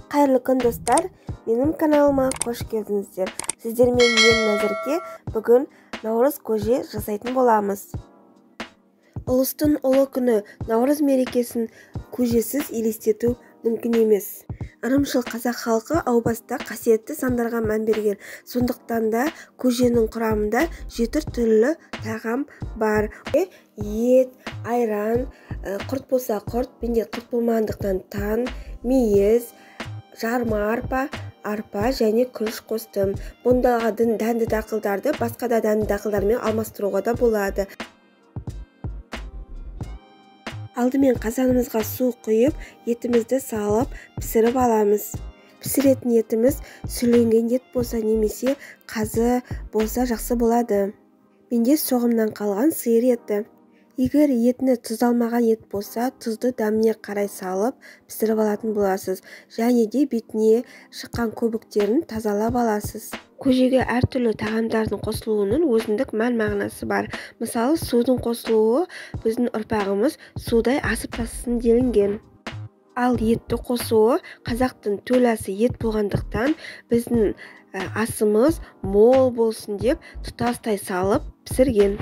Қайырлы күн достар, менің каналыма қош келдіңіздер. Сіздермен мен Назерке бүгін наурыз көже жасайтын боламыз. Ұлыстың ұлы күні наурыз мерекесін көжесіз елестету мүмкін емес. Ырымшыл қазақ халқы әу баста қасиетті сандарға мән берген. Сондықтан да көженің құрамында 7 түрлі тағам бар. Ет, айран, құрт болса құрт, менде құрт болмағандықтан тан, мейіз, жарма арпа және күріш қостым. Бұндағы дәнді дақылдарды басқа да дәнді дақылдармен алмастыруға да болады. Алдымен қазанымызға су құйып, етімізді салып, пісіріп аламыз. Пісіретін етіміз сүрленген ет болса немесе қазы болса жақсы болады. Менде соғымнан қалған сиыр еті. Егер етіне тұз алмаған ет болса, тұзды дәміне қарай салып, пісіріп алатын боласыз. Және де бетіне шыққан көбіктерін тазалап аласыз. Көжеге әртүрлі тағамдардың қосылуының өзіндік мән-мағынасы бар. Мысалы, судың қосылуы біздің ұрпағымыз судай асып тасысын делінген. Ал етті қосуы қазақтың төл асы ет болғандықтан біздің асымыз мол болсын деп тұтастай салып пісірген.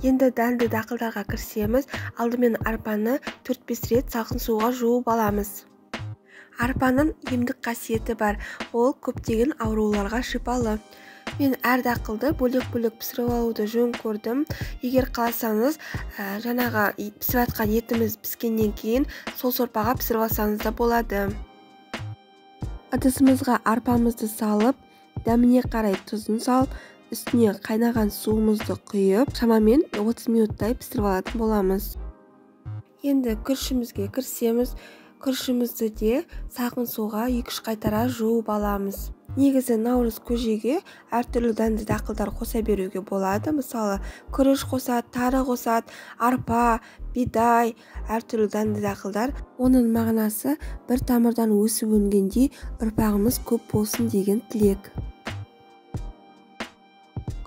Енді дәнді дақылдарға кірісеміз. Алдымен арпаны 4-5 рет салқын суға жуып аламыз. Арпаның емдік қасиеті бар. Ол көптеген ауруларға шипалы. Мен әр дақылды бөлек-бөлек пісіріп алуды жөн көрдім. Егер қаласаңыз, жаңағы пісіп жатқан етіміз піскеннен кейін сол сорпаға пісіріп алсаңыз да болады. Ыдысымызға арпамызды салып, дәміне қарай тұзын салып, үстіне қайнаған суымызды құйып, шамамен 30 минуттай пісіріп алатын боламыз. Енді күрішімізге кірісеміз. Күрішімізді де салқын суға 2-3 қайтара жуып аламыз. Негізі наурыз көжеге әртүрлі дәнді дақылдар қоса беруге болады. Мысалы, күріш қосады, тары қосады, арпа, бидай, әртүрлі дәнді дақылдар. Оның мағынасы бір тамырдан өсіп өнгендей ұрпағымыз көп болсын деген тілек.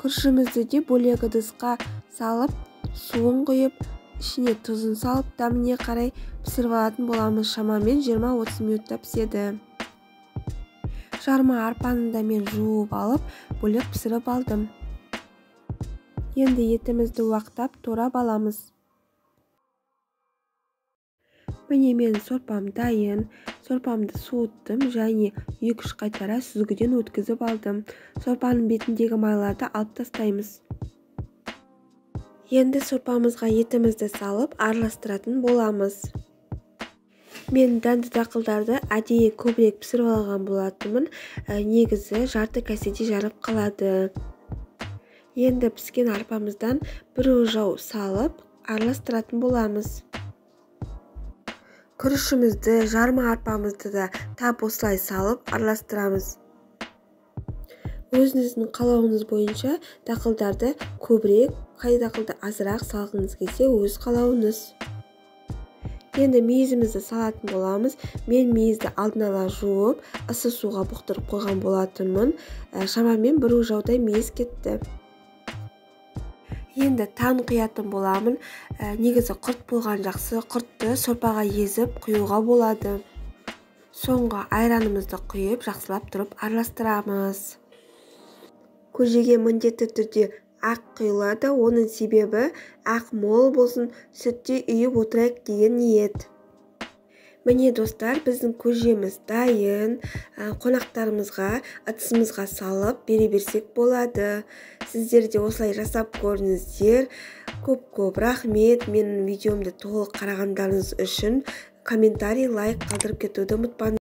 Күрішімізді де бөлек ыдысқа салып, суын құйып, ішіне тұзын салып, дәміне қарай пісіріп алатын боламыз. Шамамен 20-30 минутта піседі. Жарма арпаны да мен жуып алып, бөлек пісіріп алдым. Енді етімізді уақтап турап аламыз. Міне мен сорпам дайын. Сорпамды суыттым және 2-3 қайтара сүзгіден өткізіп алдым. Сорпаның бетіндегі майларды алып тастаймыз. Енді сорпамызға етімізді салып араластыратын боламыз. Мен дәнді дақылдарды әдейі көбірек пісіріп алған болатынмын. Негізі жарты кәседе жарып қалады. Енді піскен арпамыздан бір ожау салып араластыратын боламыз. Күрішімізді, жарма арпамызды да тап осылай салып араластырамыз. Өзіңіздің қалауыңыз бойынша дақылдарды көбірек, қай дақылды азырақ салғыңыз келсе өз қалауыңыз. Енді мейізімізді салатын боламыз. Мен мейізді алдын ала жуып, ысы суға бұқтырып қойған болатынмын. Шамамен бір ожаудай мейіз кетті. Енді тан құятын боламын. Негізі құрт болған жақсы. Құртты сорпаға езіп құюға болады. Соңғы айранымызды құйып, жақсылап тұрып араластырамыз. Көжеге міндетті түрде ақ құйылады. Оның себебі ақ мол болсын, сүтте үйіп отырайық деген ниет. Міне достар, біздің көжеміз дайын. Қонақтарымызға, ыдысымызға салып бере берсек болады. Сіздер де осылай жасап көріңіздер. Көп рахмет. Менің видеомды толық қарағандарыңыз үшін комментарий, лайк қалдырып кетуді ұмытпаңыздар.